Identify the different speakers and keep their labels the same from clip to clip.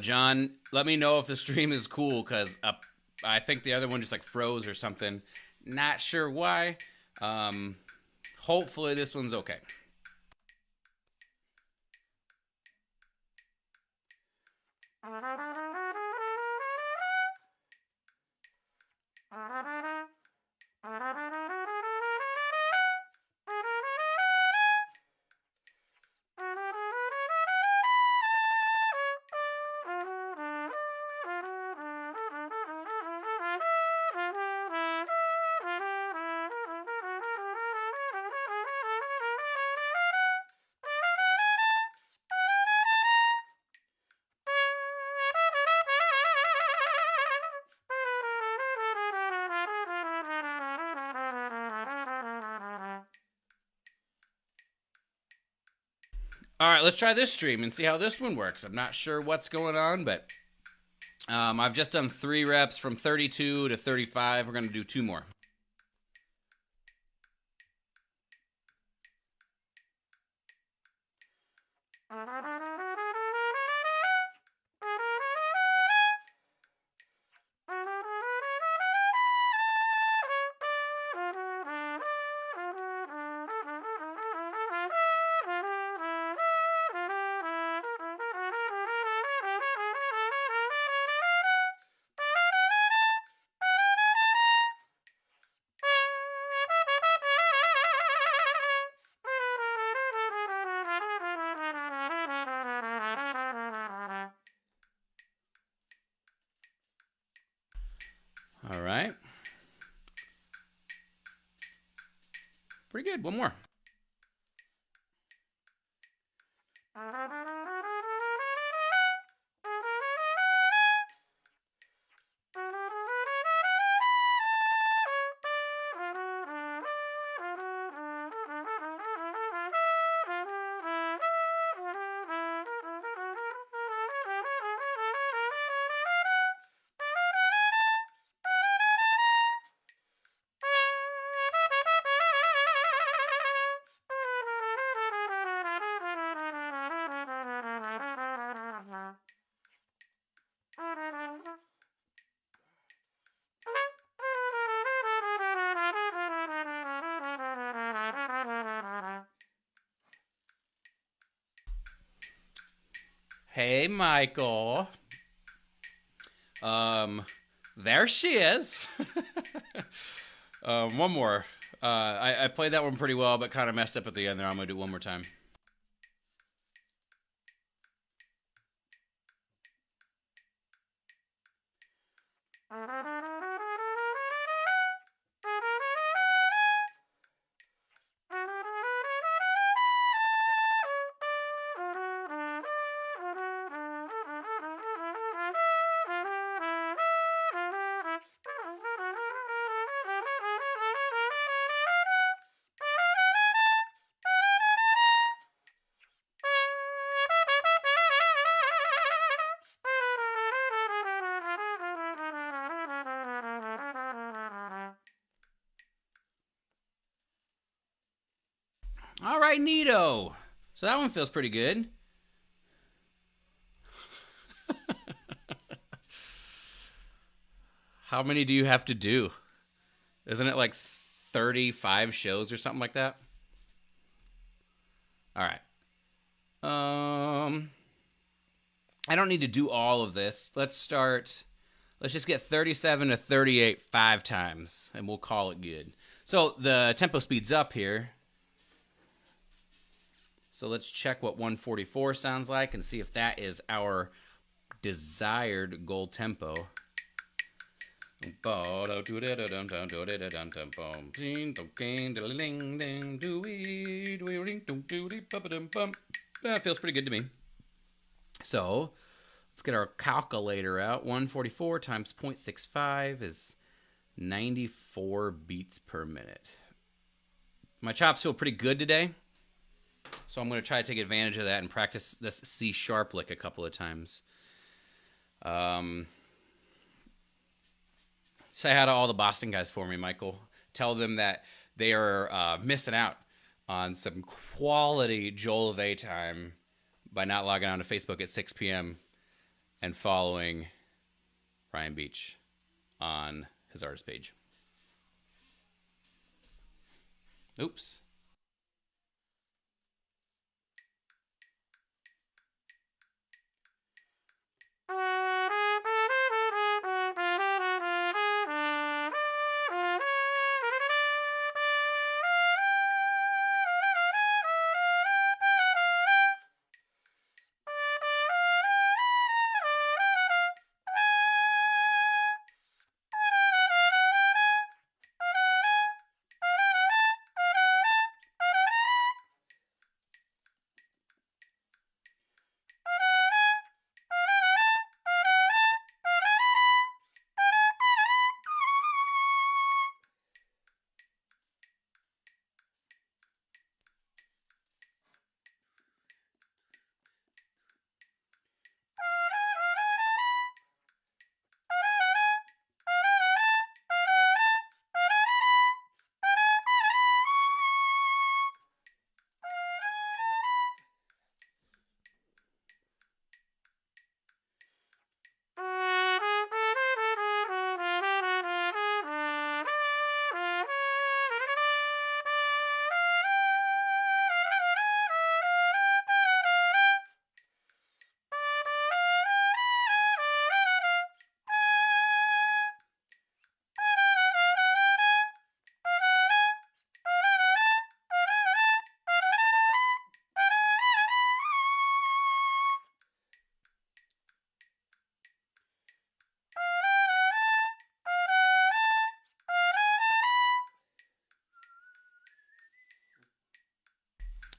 Speaker 1: John, let me know if the stream is cool because I think the other one just like froze or something. Not sure why. Um, Hopefully this one's okay. All right, let's try this stream and see how this one works. I'm not sure what's going on, but I've just done 3 reps from 32 to 35. We're going to do 2 more. All right. Pretty good. One more. Hey, Michael. There she is. One more. I played that one pretty well, but kind of messed up at the end there. I'm going to do one more time. All right, neato. So that one feels pretty good. How many do you have to do? Isn't it like 35 shows or something like that? All right. I don't need to do all of this. Let's just get 37 to 38 5 times, and we'll call it good. So the tempo speeds up here. So let's check what 144 sounds like and see if that is our desired goal tempo. That feels pretty good to me. So let's get our calculator out. 144 times 0.65 is 94 beats per minute. My chops feel pretty good today, so I'm going to try to take advantage of that and practice this C sharp lick a couple of times. Say hi to all the Boston guys for me, Michael. Tell them that they are missing out on some quality Joel of A time by not logging on to Facebook at 6 p.m. and following Ryan Beach on his artist page. Oops.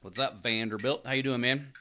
Speaker 1: What's up, Vanderbilt? How you doing, man?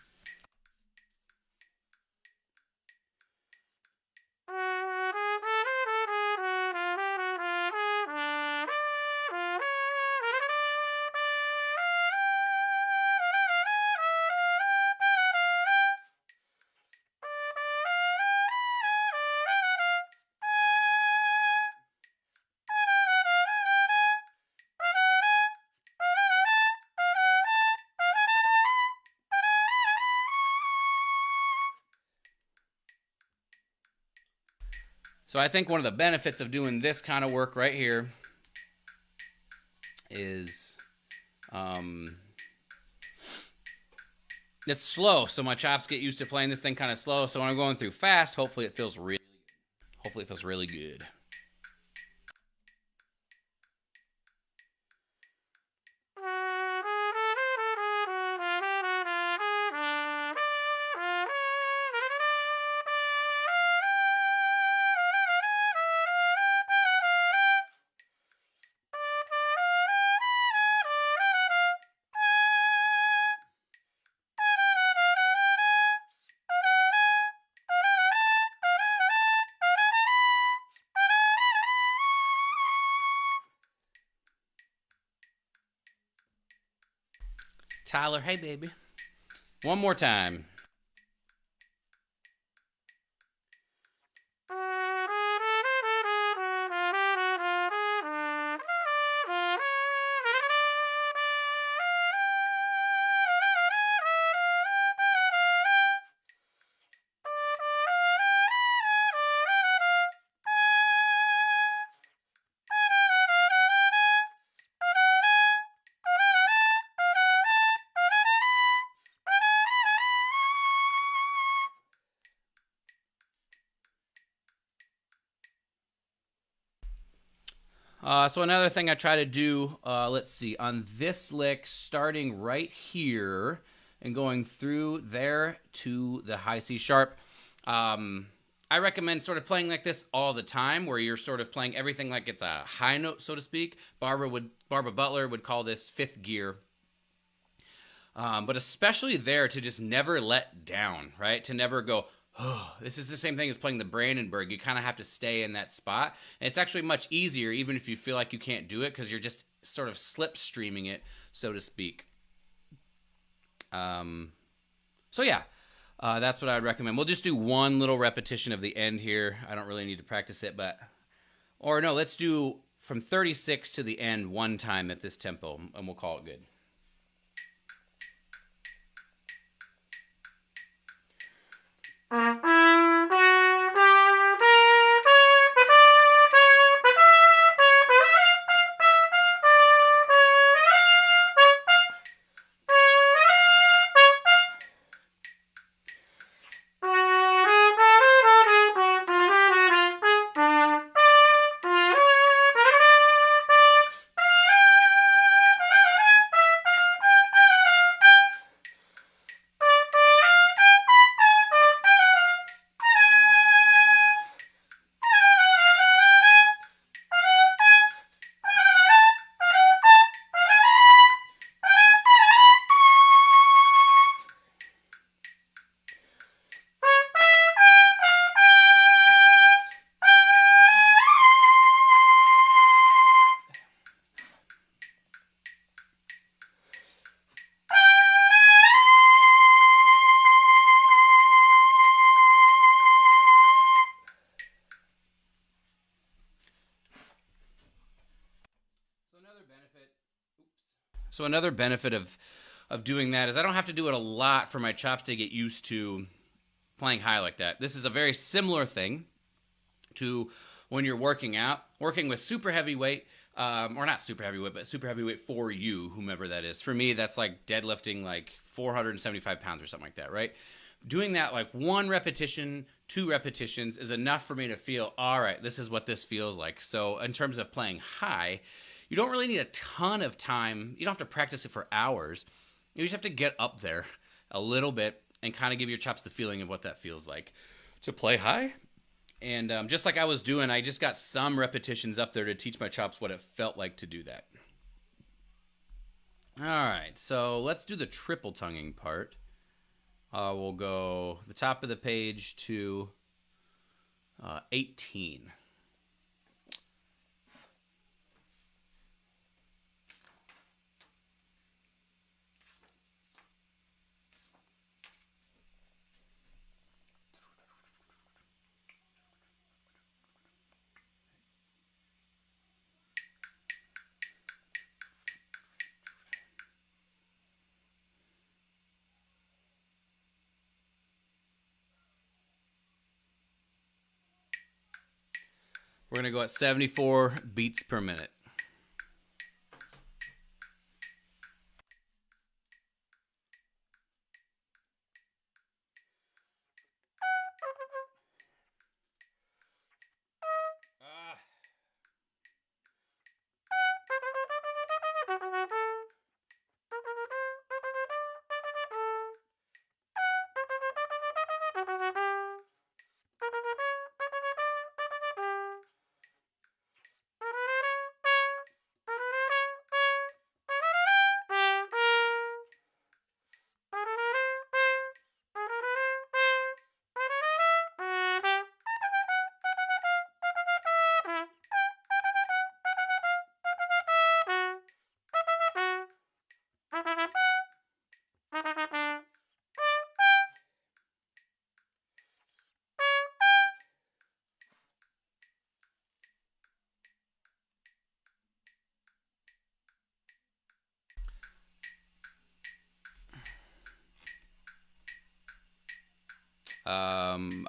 Speaker 1: So I think one of the benefits of doing this kind of work right here is it's slow, so my chops get used to playing this thing kind of slow. So when I'm going through fast, hopefully it feels really good. Tyler, hey baby. One more time. So another thing I try to do, let's see, on this lick, starting right here and going through there to the high C sharp. I recommend sort of playing like this all the time, where you're sort of playing everything like it's a high note, so to speak. Barbara Butler would call this fifth gear. But especially there, to just never let down, right? To never go, oh, this is the same thing as playing the Brandenburg. You kind of have to stay in that spot. And it's actually much easier, even if you feel like you can't do it, because you're just sort of slipstreaming it, so to speak. So yeah, that's what I would recommend. We'll just do one little repetition of the end here. I don't really need to practice it, or no, let's do from 36 to the end one time at this tempo, and we'll call it good. So another benefit of doing that is I don't have to do it a lot for my chops to get used to playing high like that. This is a very similar thing to when you're working with super heavyweight, or not super heavyweight, but super heavyweight for you, whomever that is. For me, that's like deadlifting like 475 pounds or something like that, right? Doing that like 1 repetition, 2 repetitions is enough for me to feel, all right, this is what this feels like. So in terms of playing high, you don't really need a ton of time. You don't have to practice it for hours. You just have to get up there a little bit and kind of give your chops the feeling of what that feels like to play high. And just like I was doing, I just got some repetitions up there to teach my chops what it felt like to do that. All right, so let's do the triple tonguing part. We'll go the top of the page to 18. We're going to go at 74 beats per minute.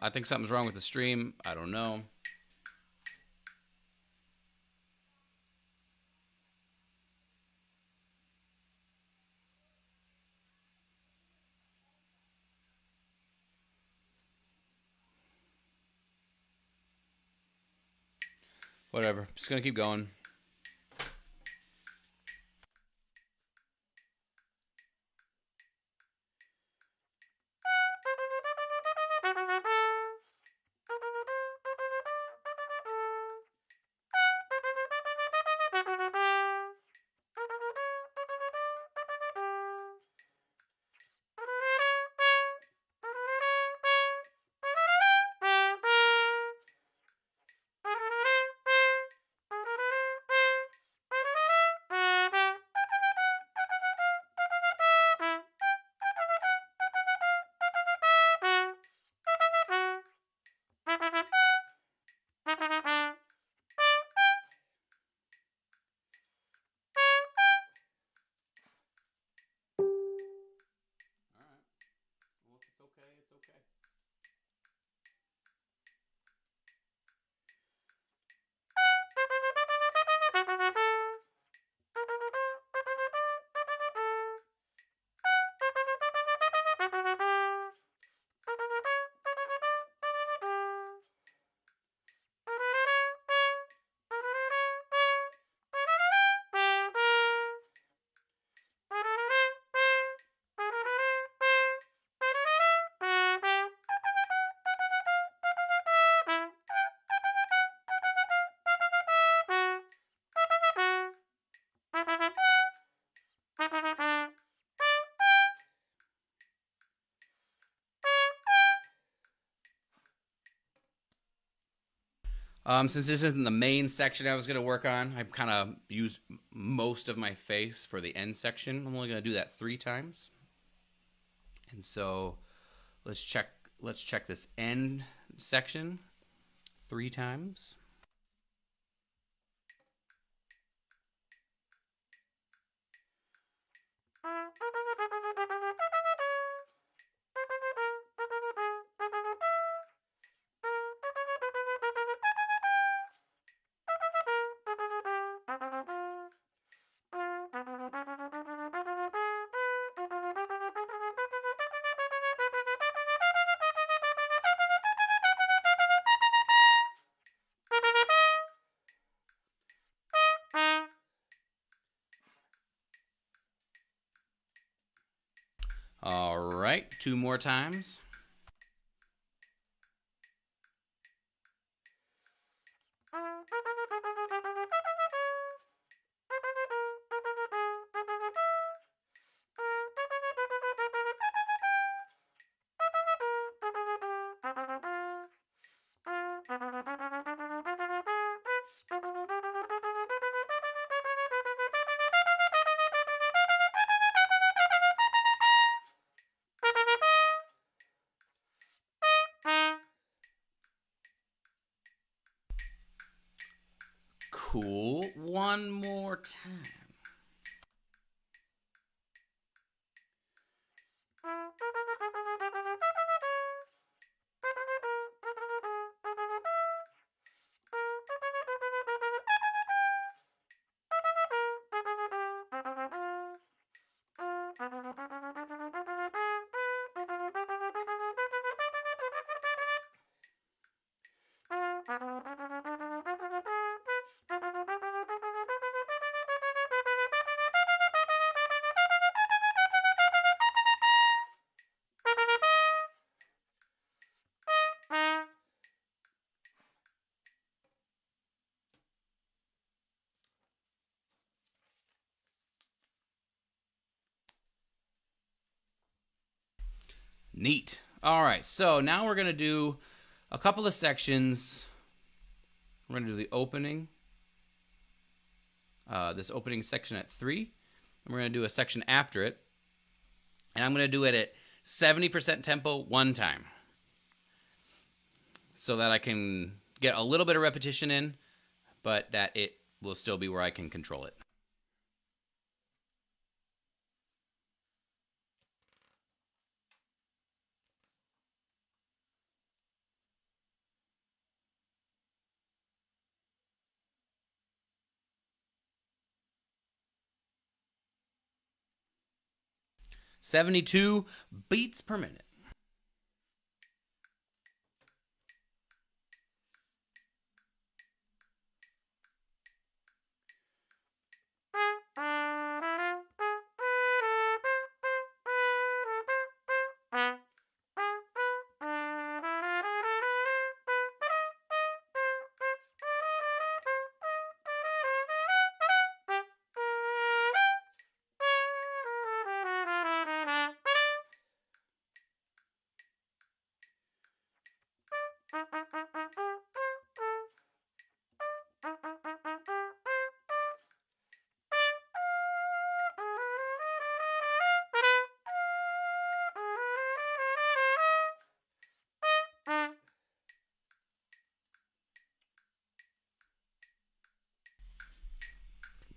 Speaker 1: I think something's wrong with the stream. I don't know. Whatever. Just going to keep going. Well, if it's okay, it's okay. Since this isn't the main section I was going to work on, I kind of used most of my face for the end section. I'm only going to do that 3 times. And so let's check this end section 3 times. All right, 2 more times. Cool. 1 more time. Neat. All right, so now we're going to do a couple of sections. We're going to do the opening, this opening section at 3, and we're going to do a section after it, and I'm going to do it at 70% tempo 1 time so that I can get a little bit of repetition in, but that it will still be where I can control it. "72 beats per minute."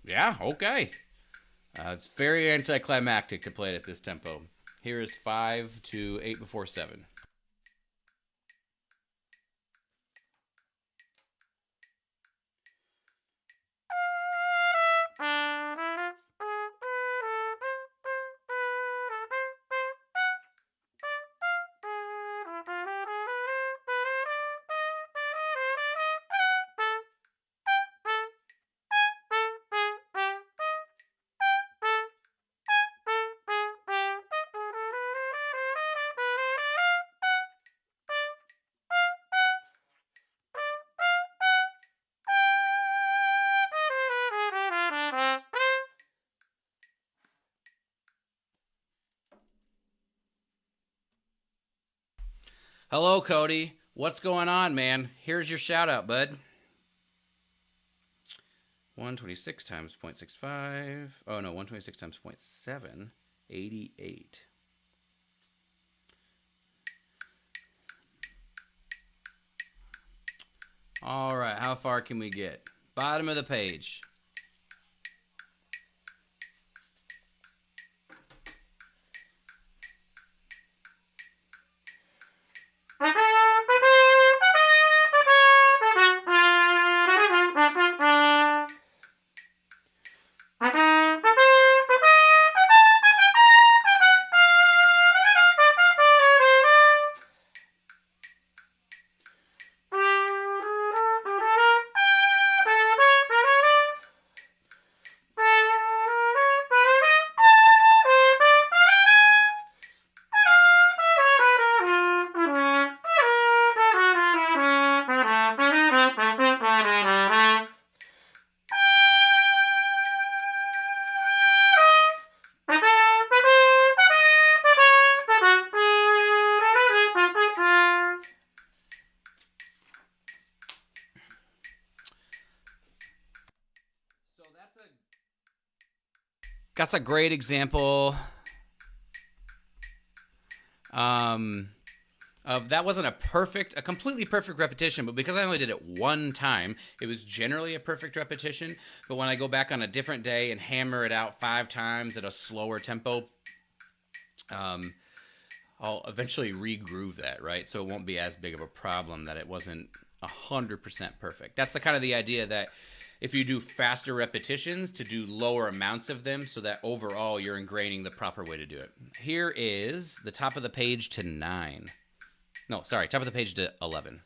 Speaker 1: Yeah, okay. It's very anticlimactic to play it at this tempo. Here is 5 to 8 before 7. Hello, Cody. What's going on, man? Here's your shout out, bud. 126 times 0.65. Oh, no, 126 times 0.7. 88. All right, how far can we get? Bottom of the page. That's a great example. Of that wasn't a completely perfect repetition, but because I only did it one time, it was generally a perfect repetition. But when I go back on a different day and hammer it out 5 times at a slower tempo, I'll eventually re-groove that, right? So it won't be as big of a problem that it wasn't 100% perfect. That's the idea that if you do faster repetitions, to do lower amounts of them so that overall you're ingraining the proper way to do it. Here is the top of the page to 9. No, sorry, top of the page to 11.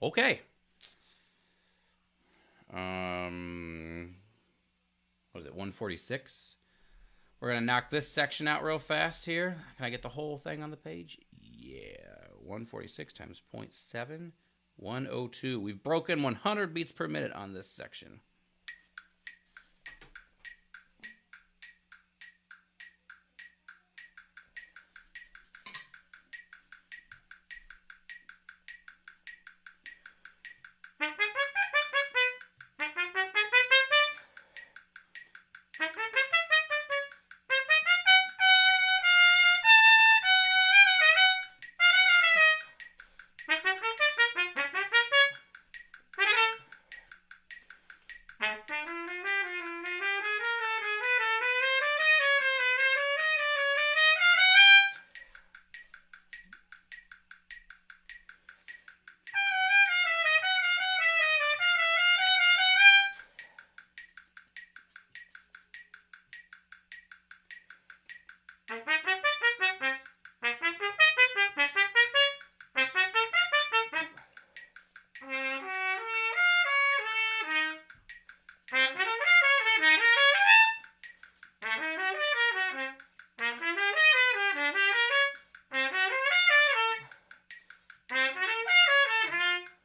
Speaker 1: Okay. What is it, 146? We're going to knock this section out real fast here. Can I get the whole thing on the page? Yeah. 146 times 0.7. 102. We've broken 100 beats per minute on this section.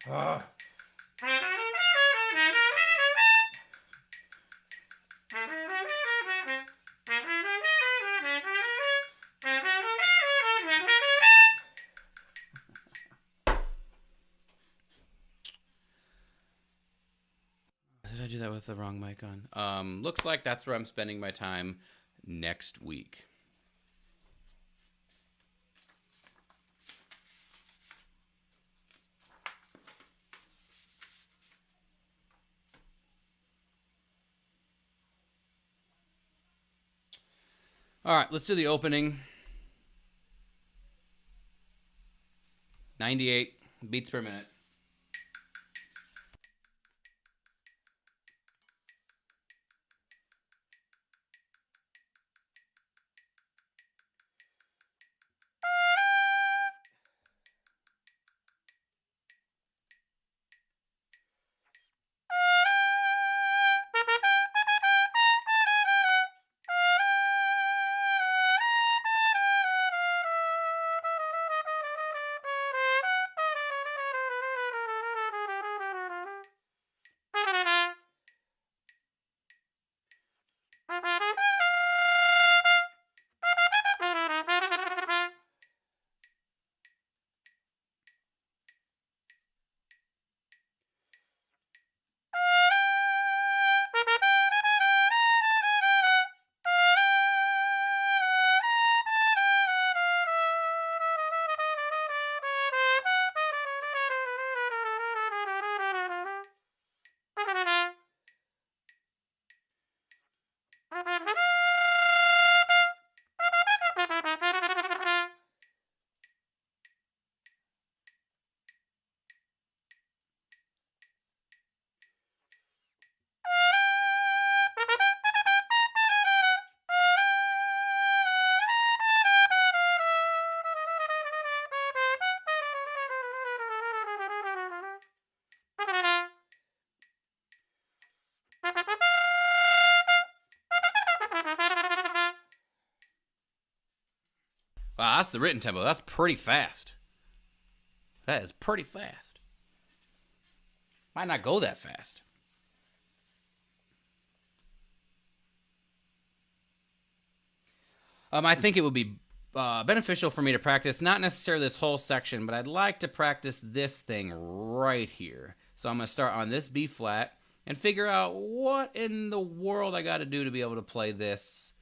Speaker 1: Ugh. Did I do that with the wrong mic on? Looks like that's where I'm spending my time next week. All right, let's do the opening. 98 beats per minute. Wow, that's the written tempo. That's pretty fast. That is pretty fast. Might not go that fast. I think it would be beneficial for me to practice, not necessarily this whole section, but I'd like to practice this thing right here. So I'm going to start on this B flat and figure out what in the world I got to do to be able to play this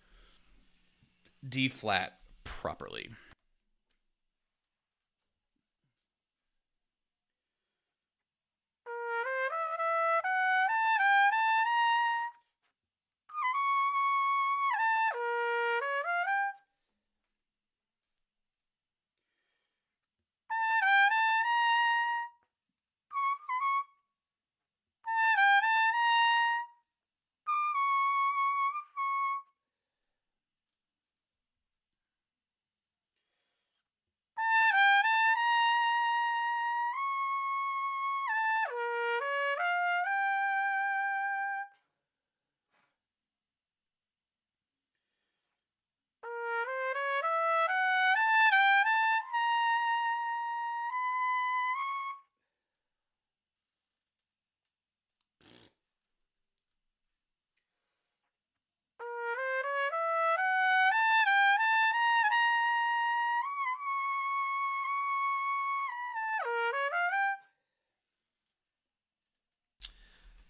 Speaker 1: D flat properly.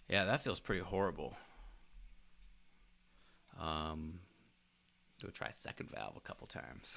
Speaker 1: Yeah, that feels pretty horrible. Go try second valve a couple times.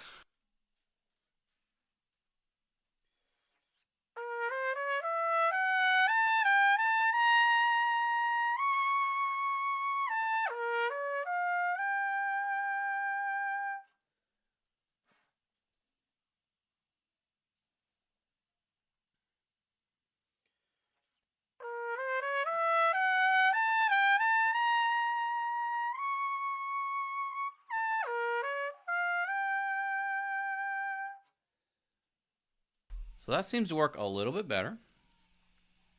Speaker 1: So that seems to work a little bit better.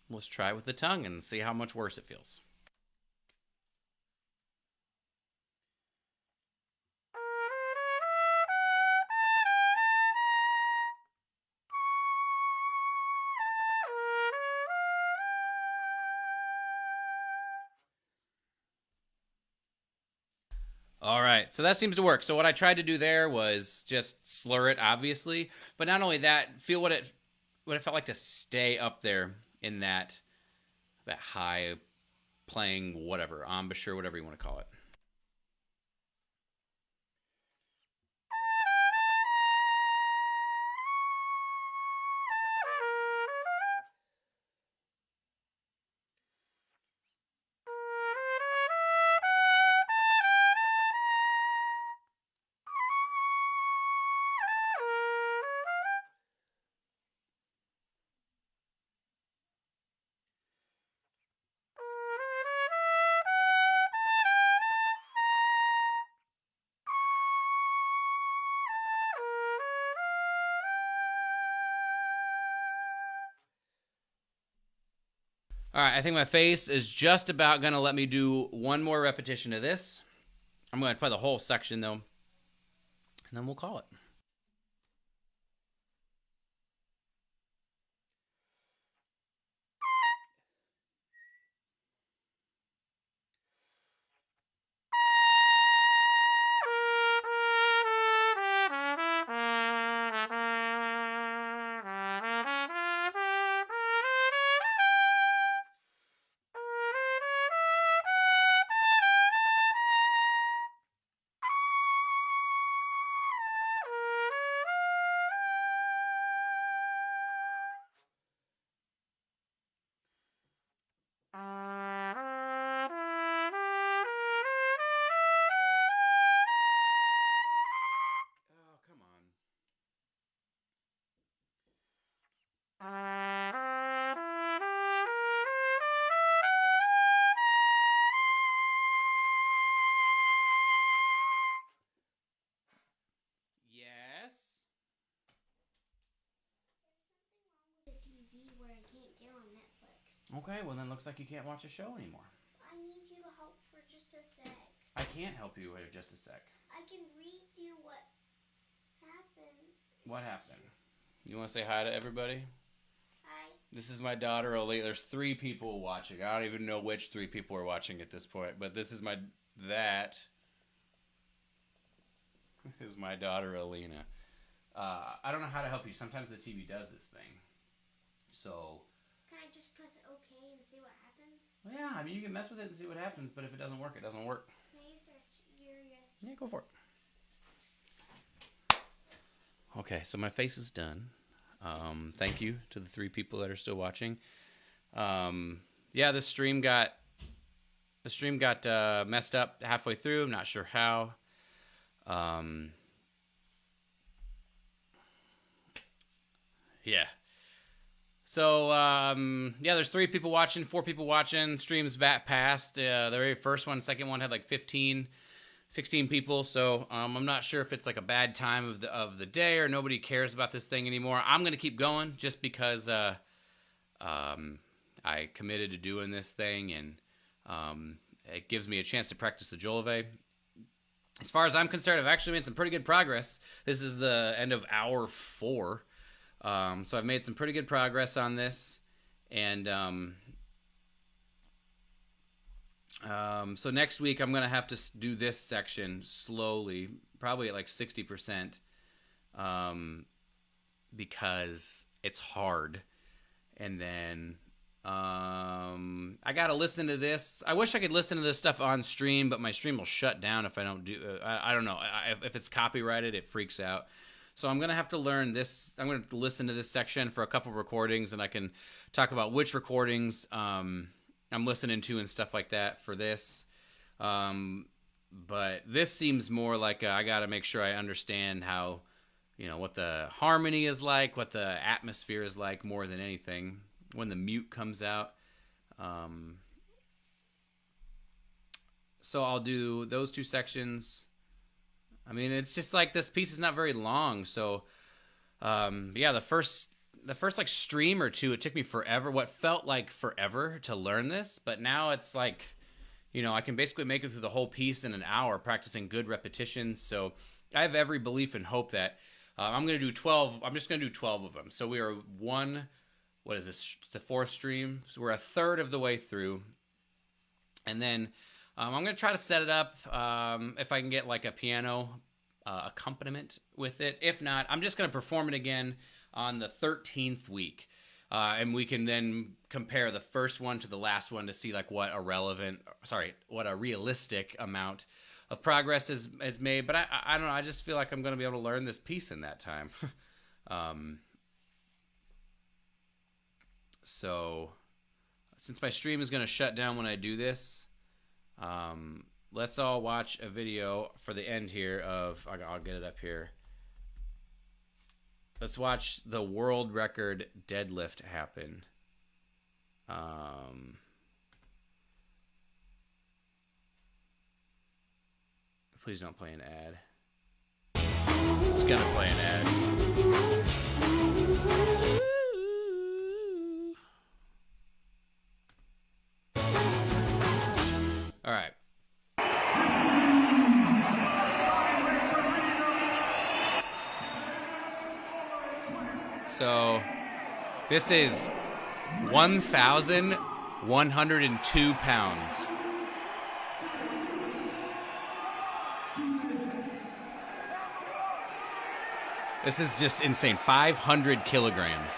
Speaker 1: Let's try it with the tongue and see how much worse it feels. All right, so that seems to work. So what I tried to do there was just slur it, obviously, but not only that, feel what it felt like to stay up there in that high playing whatever embouchure, whatever you want to call it. All right, I think my face is just about gonna let me do one more repetition of this. I'm gonna play the whole section though, and then we'll call it. Oh, come on. Yes.
Speaker 2: The TV where I can't get on Netflix.
Speaker 1: Okay, well then looks like you can't watch a show anymore.
Speaker 2: I need you to help for just a sec.
Speaker 1: I can't help you here just a sec.
Speaker 2: I can read you what happens.
Speaker 1: What happened? You want to say hi to everybody?
Speaker 2: Hi.
Speaker 1: This is my daughter Olivia. There's 3 people watching. I don't even know which 3 people are watching at this point, but this is that is my daughter Alina. I don't know how to help you. Sometimes the TV does this thing. So.
Speaker 2: Can I just press OK and see what happens?
Speaker 1: Well, yeah, I mean you can mess with it and see what happens, but if it doesn't work, it doesn't work.
Speaker 2: Can I use your
Speaker 1: Yeah, go for it. Okay, so my face is done. Thank you to the 3 people that are still watching. Yeah, the stream got messed up halfway through. I'm not sure how. Yeah. So yeah, there's 3 people watching, 4 people watching. Streams back past the very first one, second one had like 15, 16 people. So I'm not sure if it's like a bad time of the day or nobody cares about this thing anymore. I'm gonna keep going just because I committed to doing this thing, and it gives me a chance to practice the Jolove. As far as I'm concerned, I've actually made some pretty good progress. This is the end of hour 4. So I've made some pretty good progress on this. And so next week I'm going to have to do this section slowly, probably at like 60%, because it's hard. And then I got to listen to this. I wish I could listen to this stuff on stream, but my stream will shut down if I don't do I don't know. If it's copyrighted, it freaks out. So I'm going to have to learn this. I'm going to listen to this section for a couple recordings, and I can talk about which recordings I'm listening to and stuff like that for this. But this seems more like I got to make sure I understand how, what the harmony is like, what the atmosphere is like more than anything when the mute comes out. So I'll do those 2 sections. I mean, it's just like this piece is not very long, so yeah, the first like stream or 2, it took me forever, what felt like forever to learn this, but now it's like, I can basically make it through the whole piece in an hour practicing good repetitions. So I have every belief and hope that I'm going to do 12. I'm just going to do 12 of them. So we are what is this, the 4th stream? So we're a third of the way through. And then I'm going to try to set it up if I can get like a piano accompaniment with it. If not, I'm just going to perform it again on the 13th week. And we can then compare the first one to the last one to see like what a realistic amount of progress is made. But I don't know. I just feel like I'm going to be able to learn this piece in that time. So since my stream is going to shut down when I do this, let's all watch a video for the end here of, I'll get it up here. Let's watch the world record deadlift happen. Please don't play an ad. It's gonna play an ad. All right. So this is 1,102 pounds. This is just insane. 500 kilograms.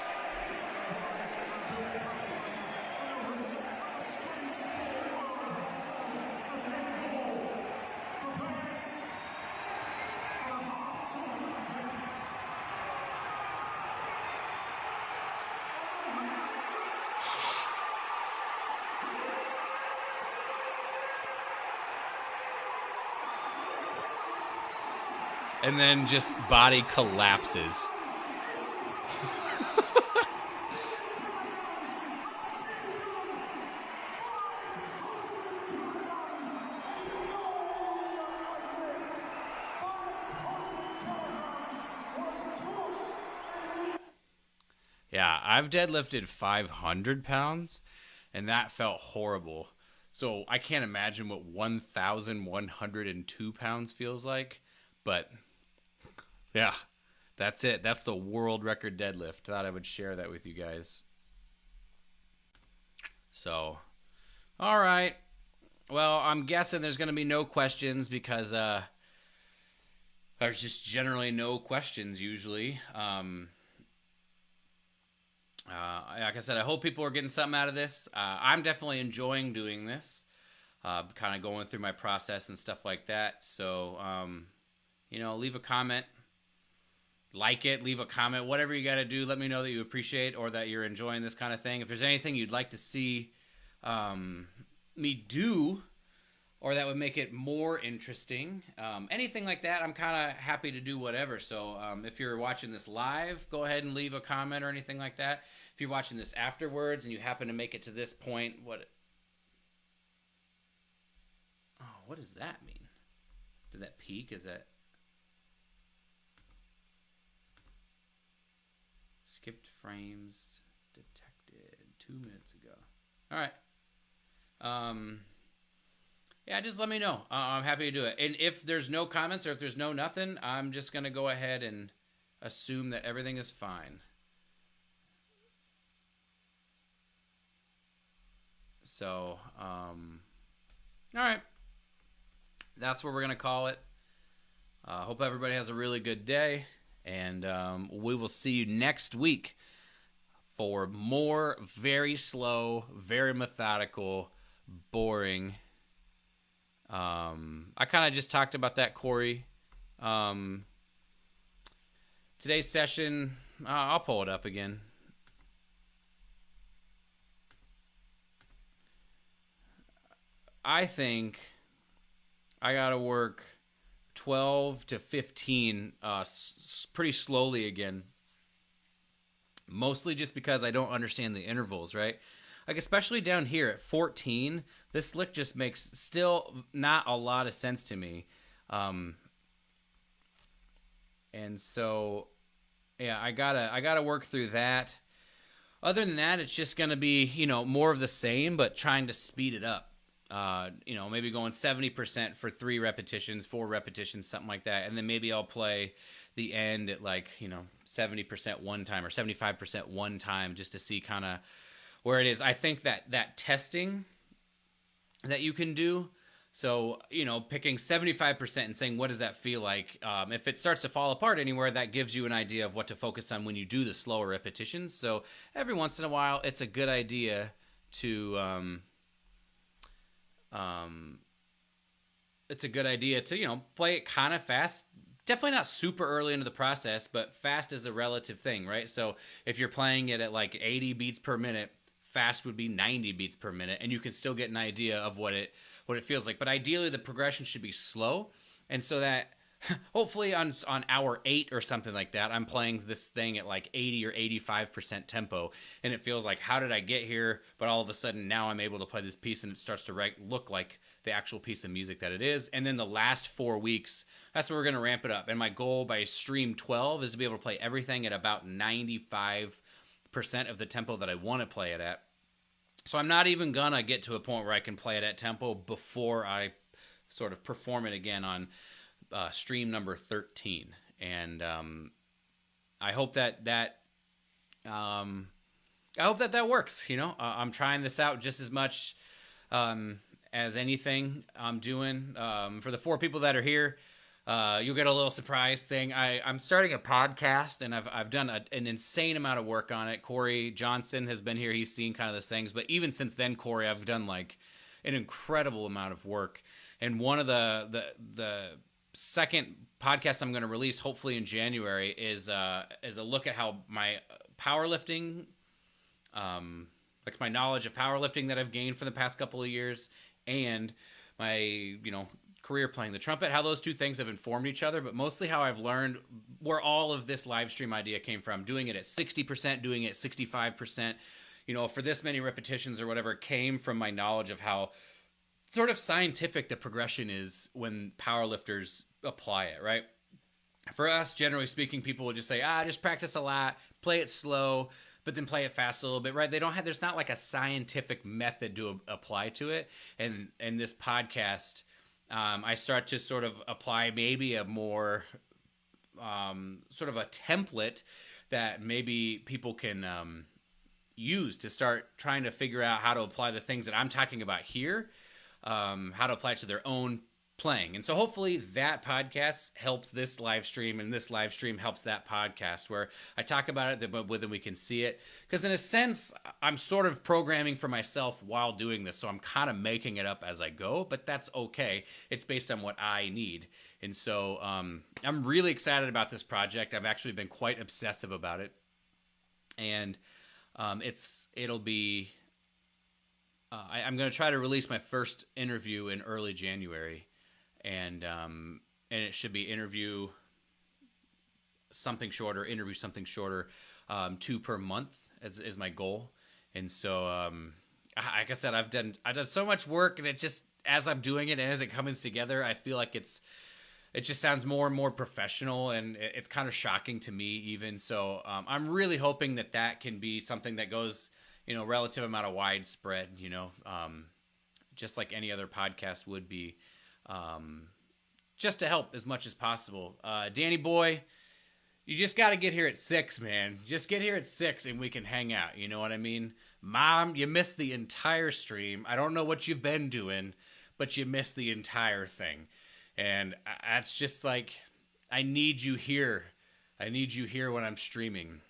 Speaker 1: And then just body collapses. Yeah, I've deadlifted 500 pounds, and that felt horrible. So I can't imagine what 1,102 pounds feels like, but... yeah, that's it. That's the world record deadlift. Thought I would share that with you guys. So, all right. Well, I'm guessing there's going to be no questions because there's just generally no questions usually. Like I said, I hope people are getting something out of this. I'm definitely enjoying doing this, kind of going through my process and stuff like that. So, leave a comment. Like it, leave a comment, whatever you got to do. Let me know that you appreciate or that you're enjoying this kind of thing. If there's anything you'd like to see me do or that would make it more interesting, anything like that, I'm kind of happy to do whatever. So if you're watching this live, go ahead and leave a comment or anything like that. If you're watching this afterwards and you happen to make it to this point, what does that mean? Did that peak? Is that... skipped frames detected 2 minutes ago. All right. Yeah, just let me know. I'm happy to do it. And if there's no comments or if there's no nothing, I'm just going to go ahead and assume that everything is fine. So, all right. That's what we're going to call it. Hope everybody has a really good day. And we will see you next week for more very slow, very methodical, boring. I kind of just talked about that, Corey. Today's session, I'll pull it up again. I think I got to work 12 to 15 pretty slowly again. Mostly just because I don't understand the intervals, right? Like, especially down here at 14, this lick just makes still not a lot of sense to me. And so, yeah, I gotta work through that. Other than that, it's just going to be, more of the same, but trying to speed it up. Maybe going 70% for 3 repetitions, 4 repetitions, something like that. And then maybe I'll play the end at 70% one time or 75% one time just to see kind of where it is. I think that testing that you can do So, picking 75% and saying, what does that feel like? If it starts to fall apart anywhere, that gives you an idea of what to focus on when you do the slower repetitions. So every once in a while, it's a good idea to, play it kind of fast. Definitely not super early into the process, but fast is a relative thing, right? So if you're playing it at like 80 beats per minute, fast would be 90 beats per minute, and you can still get an idea of what it feels like. But ideally, the progression should be slow, and so that hopefully on hour 8 or something like that, I'm playing this thing at like 80 or 85% tempo, and it feels like, how did I get here? But all of a sudden now I'm able to play this piece, and it starts to look like the actual piece of music that it is. And then the last 4 weeks, that's where we're going to ramp it up. And my goal by stream 12 is to be able to play everything at about 95% of the tempo that I want to play it at. So I'm not even going to get to a point where I can play it at tempo before I sort of perform it again on stream number 13. And I hope that works. I'm trying this out just as much as anything I'm doing. For the 4 people that are here, you'll get a little surprise thing. I'm starting a podcast, and I've done an insane amount of work on it. Corey Johnson has been here. He's seen kind of the things. But even since then, Corey, I've done like an incredible amount of work. And one of the second podcast I'm going to release, hopefully in January, is a look at how my powerlifting, like my knowledge of powerlifting that I've gained for the past couple of years, and my career playing the trumpet, how those two things have informed each other, but mostly how I've learned where all of this live stream idea came from. Doing it at 60%, doing it 65%, for this many repetitions or whatever, came from my knowledge of how sort of scientific the progression is when powerlifters apply it, right? For us, generally speaking, people will just say, just practice a lot, play it slow, but then play it fast a little bit, right? There's not like a scientific method to apply to it. And this podcast, I start to sort of apply maybe a more sort of a template that maybe people can use to start trying to figure out how to apply the things that I'm talking about here, how to apply it to their own playing. And so hopefully that podcast helps this live stream, and this live stream helps that podcast, where I talk about it, but then we can see it. Because in a sense, I'm sort of programming for myself while doing this, so I'm kind of making it up as I go, but that's okay. It's based on what I need. And so I'm really excited about this project. I've actually been quite obsessive about it. And it'll be... I'm going to try to release my first interview in early January, and it should be interview something shorter, 2 per month is my goal. And so, like I said, I've done so much work, and it just, as I'm doing it and as it comes together, I feel like it just sounds more and more professional, and it's kind of shocking to me even. So I'm really hoping that can be something that goes, relative amount of widespread, just like any other podcast would be, just to help as much as possible. Danny boy, you just got to get here at 6, man. Just get here at 6 and we can hang out. You know what I mean? Mom, you missed the entire stream. I don't know what you've been doing, but you missed the entire thing. And that's just like, I need you here. I need you here when I'm streaming.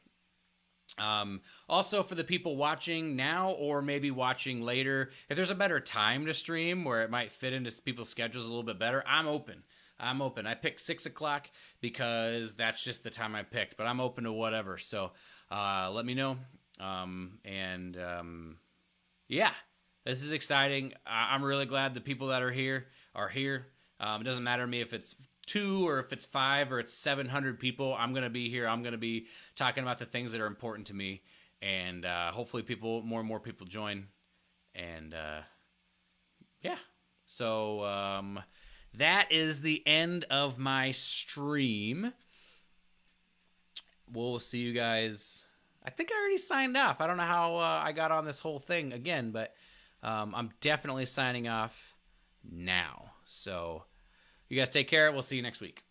Speaker 1: Also, for the people watching now or maybe watching later, if there's a better time to stream where it might fit into people's schedules a little bit better, I'm open. I picked 6 o'clock because that's just the time I picked, but I'm open to whatever. So let me know. Yeah, this is exciting. I'm really glad the people that are here are here. It doesn't matter to me if it's 2 or if it's 5 or it's 700 people. I'm going to be here. I'm going to be talking about the things that are important to me. And hopefully more and more people join. And yeah. So that is the end of my stream. We'll see you guys. I think I already signed off. I don't know how I got on this whole thing again, but I'm definitely signing off now. So you guys take care. We'll see you next week.